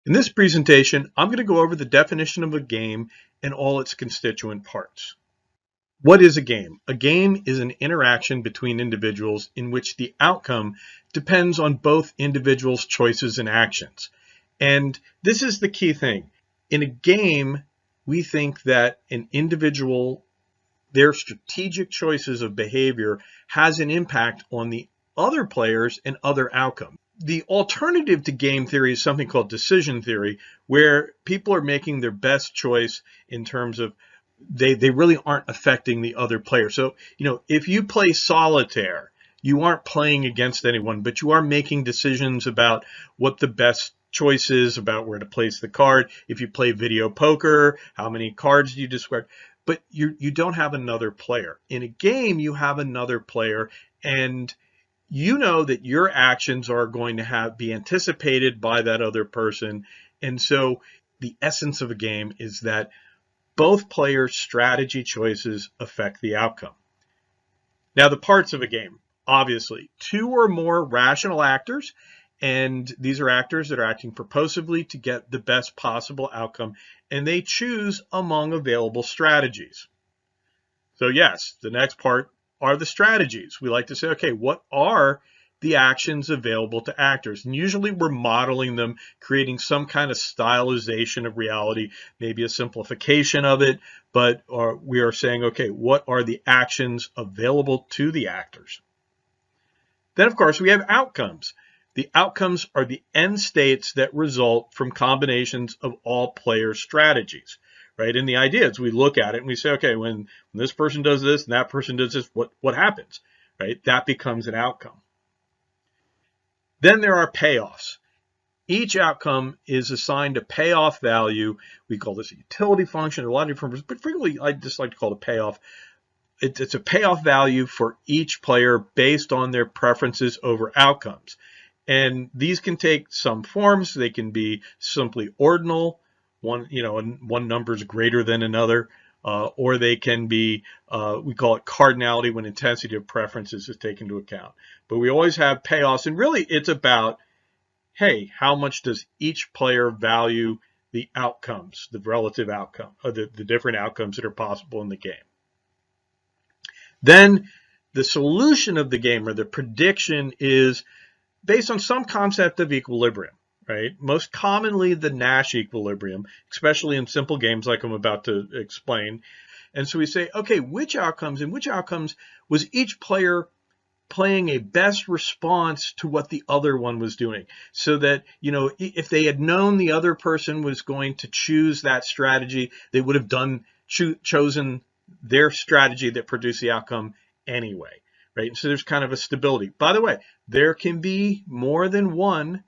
In this presentation, I'm going to go over the definition of a game and all its constituent parts. What is a game? A game is an interaction between individuals in which the outcome depends on both individuals' choices and actions. And this is the key thing. In a game, we think that an individual, their strategic choices of behavior has an impact on the other players and other outcomes. The alternative to game theory is something called decision theory, where people are making their best choice in terms of they really aren't affecting the other player. So, if you play solitaire, you aren't playing against anyone, but you are making decisions about what the best choice is, about where to place the card. If you play video poker, how many cards do you discard? But you don't have another player. In a game, you have another player, and you know that your actions are going to be anticipated by that other person. And so the essence of a game is that both players' strategy choices affect the outcome. Now, the parts of a game, obviously, 2 or more rational actors, and these are actors that are acting purposively to get the best possible outcome, and they choose among available strategies. So yes, the next part are the strategies. We like to say, okay, what are the actions available to actors? And usually we're modeling them, creating some kind of stylization of reality, maybe a simplification of it, but we are saying, okay, what are the actions available to the actors? Then, of course, we have outcomes. The outcomes are the end states that result from combinations of all players' strategies. Right? And the idea is we look at it and we say, okay, when this person does this and that person does this, what happens? Right? That becomes an outcome. Then there are payoffs. Each outcome is assigned a payoff value. We call this a utility function, a lot of different, but frequently I just like to call it a payoff. It's a payoff value for each player based on their preferences over outcomes. And these can take some forms. They can be simply ordinal. One number is greater than another, or they can be, we call it cardinality when intensity of preferences is taken into account. But we always have payoffs, and really it's about, hey, how much does each player value the outcomes, the relative outcome, or the different outcomes that are possible in the game. Then the solution of the game, or the prediction, is based on some concept of equilibrium. Right? Most commonly the Nash equilibrium, especially in simple games like I'm about to explain. And so we say, okay, which outcomes was each player playing a best response to what the other one was doing? So that, if they had known the other person was going to choose that strategy, they would have chosen their strategy that produced the outcome anyway. Right? And so there's kind of a stability. By the way, there can be more than one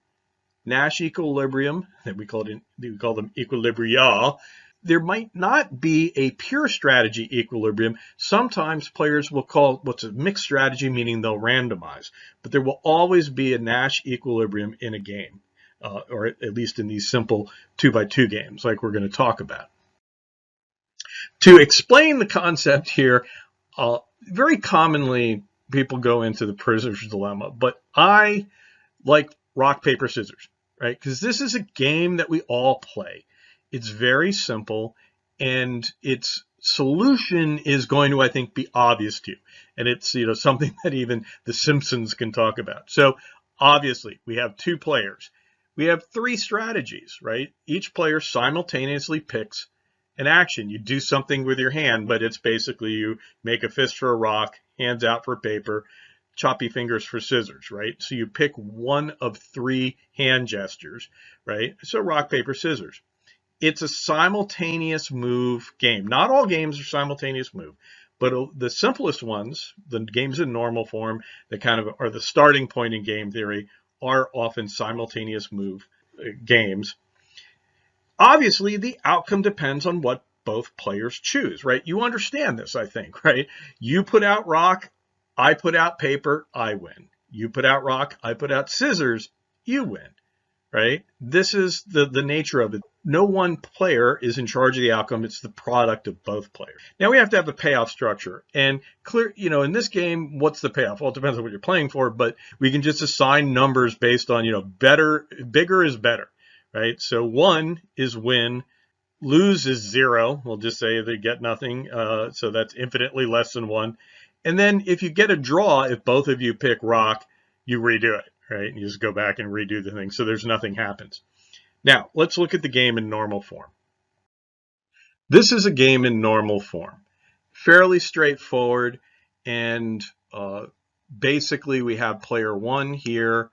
Nash equilibrium, that we call them equilibria. There might not be a pure strategy equilibrium. Sometimes players will call what's a mixed strategy, meaning they'll randomize. But there will always be a Nash equilibrium in a game, or at least in these simple 2x2 games like we're going to talk about. To explain the concept here, very commonly people go into the prisoner's dilemma, but I like rock, paper, scissors. Right? Because this is a game that we all play. It's very simple, and its solution is going to, I think, be obvious to you. And it's, something that even The Simpsons can talk about. So obviously, we have 2 players. We have 3 strategies, right? Each player simultaneously picks an action. You do something with your hand, but it's basically you make a fist for a rock, hands out for paper, choppy fingers for scissors, right? So you pick one of 3 hand gestures, right? So rock, paper, scissors. It's a simultaneous move game. Not all games are simultaneous move, but the simplest ones, the games in normal form that kind of are the starting point in game theory, are often simultaneous move games. Obviously, the outcome depends on what both players choose, right? You understand this, I think, right? You put out rock, I put out paper, I win. You put out rock, I put out scissors, you win, right? This is the nature of it. No one player is in charge of the outcome. It's the product of both players. Now we have to have a payoff structure. And clear, in this game, what's the payoff? Well, it depends on what you're playing for, but we can just assign numbers based on, bigger is better, right? So 1 is win, lose is 0. We'll just say they get nothing, so that's infinitely less than 1. And then if you get a draw, if both of you pick rock, you redo it, right? You just go back and redo the thing, so there's nothing happens. Now, let's look at the game in normal form. This is a game in normal form. Fairly straightforward, and basically we have player 1 here,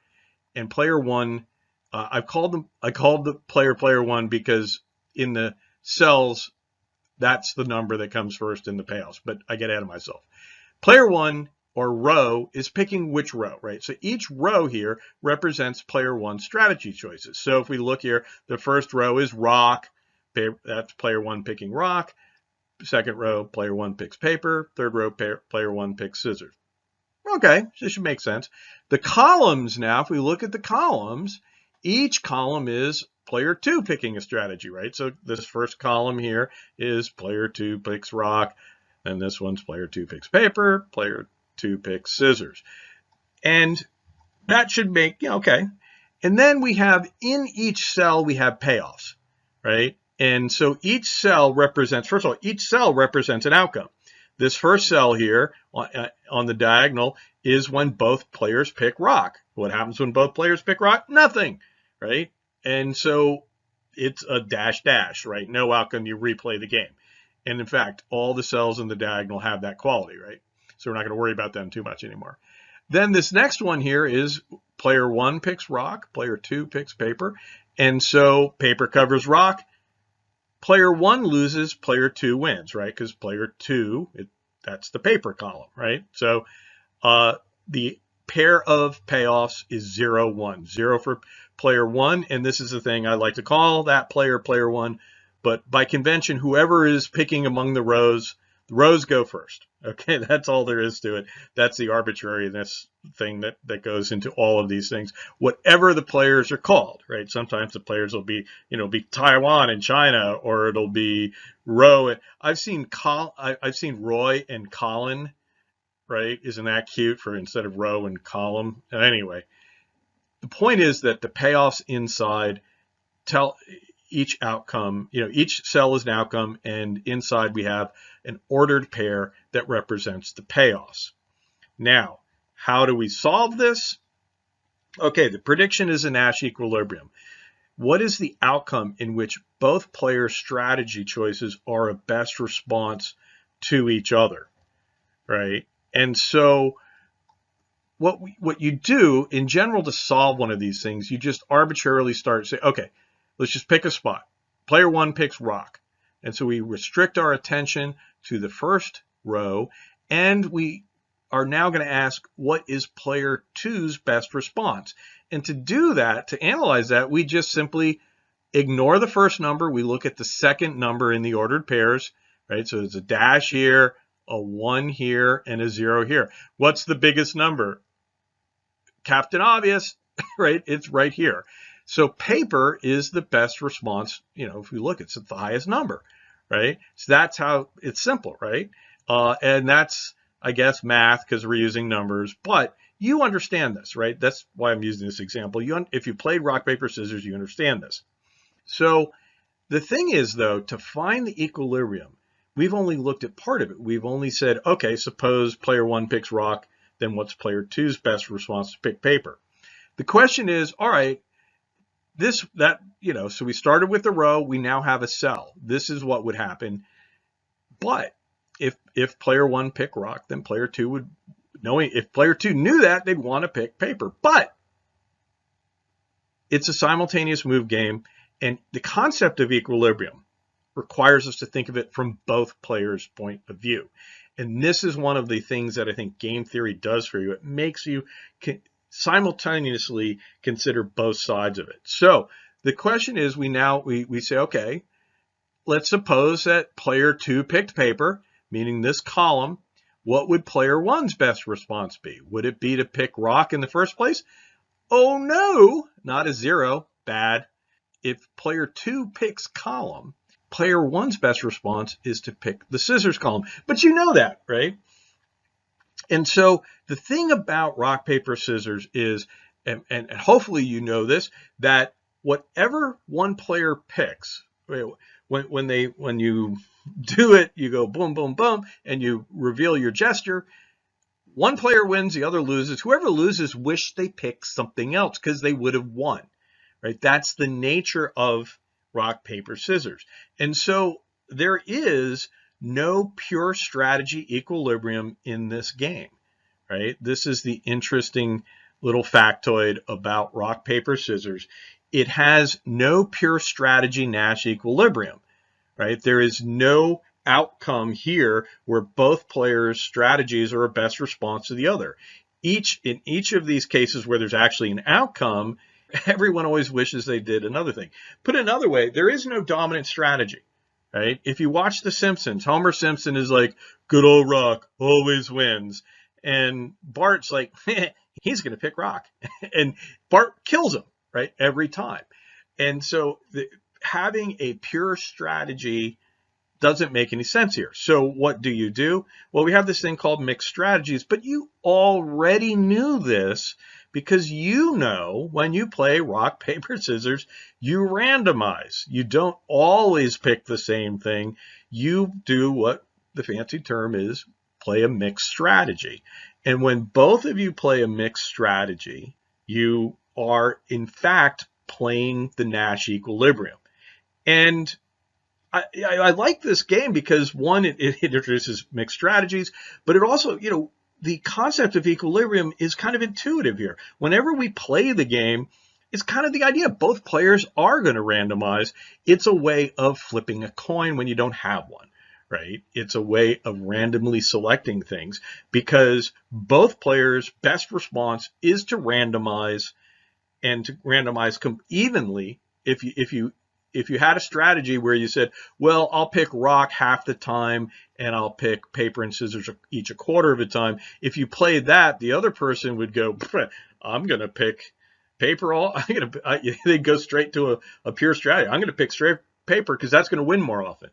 and player 1, I called the player 1 because in the cells, that's the number that comes first in the payoffs, but I get ahead of myself. Player 1, or row, is picking which row, right? So each row here represents player 1's strategy choices. So if we look here, the first row is rock. That's player 1 picking rock. Second row, player 1 picks paper. Third row, player 1 picks scissors. Okay, this should make sense. The columns now, if we look at the columns, each column is player 2 picking a strategy, right? So this first column here is player 2 picks rock, and this one's player 2 picks paper, player 2 picks scissors. And that should make, okay. And then we have, in each cell, we have payoffs, right? And so each cell represents, first of all, each cell represents an outcome. This first cell here on the diagonal is when both players pick rock. What happens when both players pick rock? Nothing, right? And so it's a dash dash, right? No outcome, you replay the game. And in fact, all the cells in the diagonal have that quality, right? So we're not going to worry about them too much anymore. Then this next one here is player 1 picks rock, player 2 picks paper. And so paper covers rock. Player 1 loses, player 2 wins, right? Because player 2, that's the paper column, right? So the pair of payoffs is 0, 1. 0 for player 1, and this is the thing I like to call that player 1. But by convention, whoever is picking among the rows go first. Okay, that's all there is to it. That's the arbitrariness thing that goes into all of these things. Whatever the players are called, right? Sometimes the players will be, be Taiwan and China, or it'll be Roe. I've seen Roy and Colin, right? Isn't that cute for instead of row and column? Anyway, the point is that the payoffs inside tell each outcome, each cell is an outcome, and inside we have an ordered pair that represents the payoffs. Now, how do we solve this? Okay, the prediction is a Nash equilibrium. What is the outcome in which both players' strategy choices are a best response to each other, right? And so what you do in general to solve one of these things, you just arbitrarily start say, okay, let's just pick a spot. Player 1 picks rock. And so we restrict our attention to the first row, and we are now going to ask, what is player 2's best response? And to do that, to analyze that, we just simply ignore the first number. We look at the second number in the ordered pairs, right? So there's a dash here, a 1 here, and a 0 here. What's the biggest number? Captain Obvious, right? It's right here. So paper is the best response. If we look, it's at the highest number, right? So that's how it's simple, right? And that's, I guess, math because we're using numbers, but you understand this, right? That's why I'm using this example. If you played rock, paper, scissors, you understand this. So the thing is, though, to find the equilibrium, we've only looked at part of it. We've only said, okay, suppose player 1 picks rock, then what's player 2's best response to pick paper? The question is, all right, so we started with the row, we now have a cell. This is what would happen. But if player 1 picked rock, then player 2 would, if player 2 knew that, they'd want to pick paper. But it's a simultaneous move game, and the concept of equilibrium requires us to think of it from both players' point of view. And this is one of the things that I think game theory does for you. It makes you simultaneously consider both sides of it. So the question is, we say, okay, let's suppose that player 2 picked paper, meaning this column. What would player 1's best response be? Would it be to pick rock in the first place? Oh no, not a 0, bad. If player 2 picks column, player 1's best response is to pick the scissors column. But you know that, right? And so the thing about rock, paper, scissors is, and hopefully you know this, that whatever one player picks, when you do it, you go boom, boom, boom, and you reveal your gesture. One player wins, the other loses. Whoever loses wish they picked something else because they would have won, right? That's the nature of rock, paper, scissors. And so there is no pure strategy equilibrium in this game, right? This is the interesting little factoid about rock, paper, scissors. It has no pure strategy Nash equilibrium, right? There is no outcome here where both players' strategies are a best response to the other. In each of these cases where there's actually an outcome, everyone always wishes they did another thing. Put another way, there is no dominant strategy, right? If you watch The Simpsons, Homer Simpson is like, good old Rock always wins. And Bart's like, he's going to pick Rock. And Bart kills him, right, every time. And so having a pure strategy doesn't make any sense here. So what do? Well, we have this thing called mixed strategies, but you already knew this because you know when you play rock, paper, scissors, you randomize. You don't always pick the same thing. You do what the fancy term is, play a mixed strategy. And when both of you play a mixed strategy, you are in fact playing the Nash equilibrium. And I like this game because, one, it introduces mixed strategies, but it also, the concept of equilibrium is kind of intuitive here. Whenever we play the game, it's kind of the idea both players are going to randomize. It's a way of flipping a coin when you don't have one, right? It's a way of randomly selecting things because both players' best response is to randomize and to randomize evenly. If you had a strategy where you said, well, I'll pick rock half the time and I'll pick paper and scissors each a quarter of the time. If you played that, the other person would go, I'm going to pick paper. They'd go straight to a pure strategy. I'm going to pick straight paper because that's going to win more often,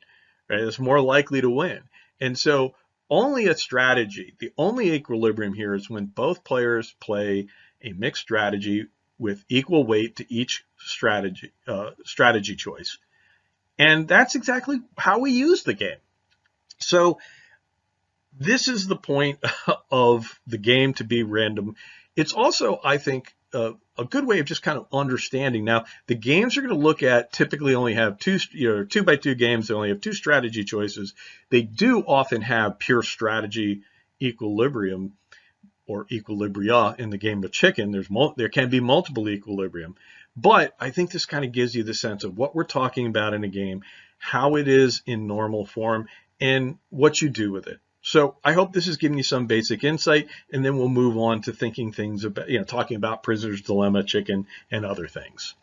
right? It's more likely to win. And so only a strategy, the only equilibrium here is when both players play a mixed strategy with equal weight to each strategy choice. And that's exactly how we use the game. So this is the point of the game to be random. It's also, I think, a good way of just kind of understanding. Now, the games you're going to look at typically only have 2x2 games. They only have 2 strategy choices. They do often have pure strategy equilibrium or equilibria in the game of chicken. There can be multiple equilibrium. But I think this kind of gives you the sense of what we're talking about in a game, how it is in normal form, and what you do with it. So I hope this is giving you some basic insight, and then we'll move on to thinking things about, talking about Prisoner's Dilemma, chicken, and other things.